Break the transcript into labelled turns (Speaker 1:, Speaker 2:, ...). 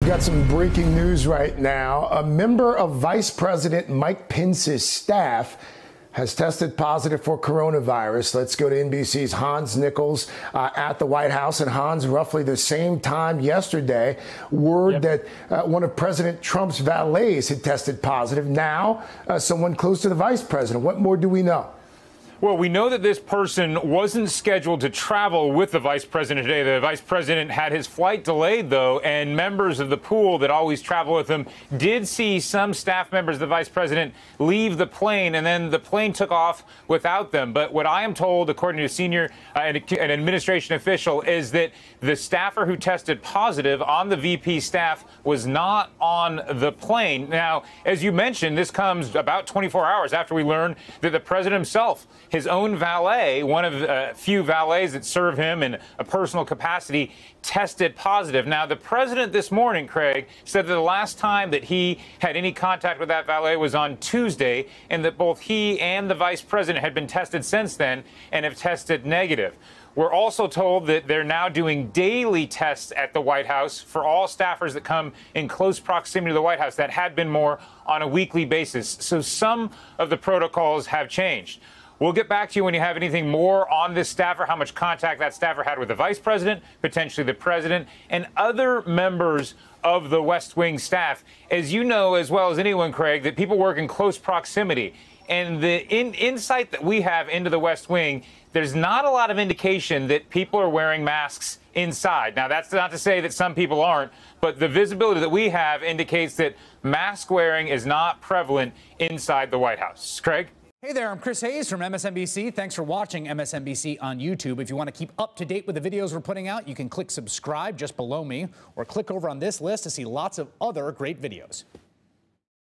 Speaker 1: Got some breaking news right now. A member of Vice President Mike Pence's staff has tested positive for coronavirus. Let's go to NBC's Hans Nichols at the White House. And Hans, roughly the same time yesterday, word that one of President Trump's valets had tested positive. Now, someone close to the vice president. What more do we know?
Speaker 2: Well, we know that this person wasn't scheduled to travel with the vice president today. The vice president had his flight delayed, though, and members of the pool that always travel with him did see some staff members of the vice president leave the plane, and then the plane took off without them. But what I am told, according to a senior an administration official, is that the staffer who tested positive on the VP staff was not on the plane. Now, as you mentioned, this comes about 24 hours after we learned that the president himself, his own valet, one of a few valets that serve him in a personal capacity, tested positive. Now, the president this morning, Craig, said that the last time that he had any contact with that valet was on Tuesday, and that both he and the vice president had been tested since then and have tested negative. We're also told that they're now doing daily tests at the White House for all staffers that come in close proximity to the White House. That had been more on a weekly basis. So some of the protocols have changed. We'll get back to you when you have anything more on this staffer, how much contact that staffer had with the vice president, potentially the president, and other members of the West Wing staff. As you know as well as anyone, Craig, that people work in close proximity. And the insight that we have into the West Wing, there's not a lot of indication that people are wearing masks inside. Now, that's not to say that some people aren't, but the visibility that we have indicates that mask wearing is not prevalent inside the White House. Craig?
Speaker 3: Hey there, I'm Chris Hayes from MSNBC. Thanks for watching MSNBC on YouTube. If you want to keep up to date with the videos we're putting out, you can click subscribe just below me or click over on this list to see lots of other great videos.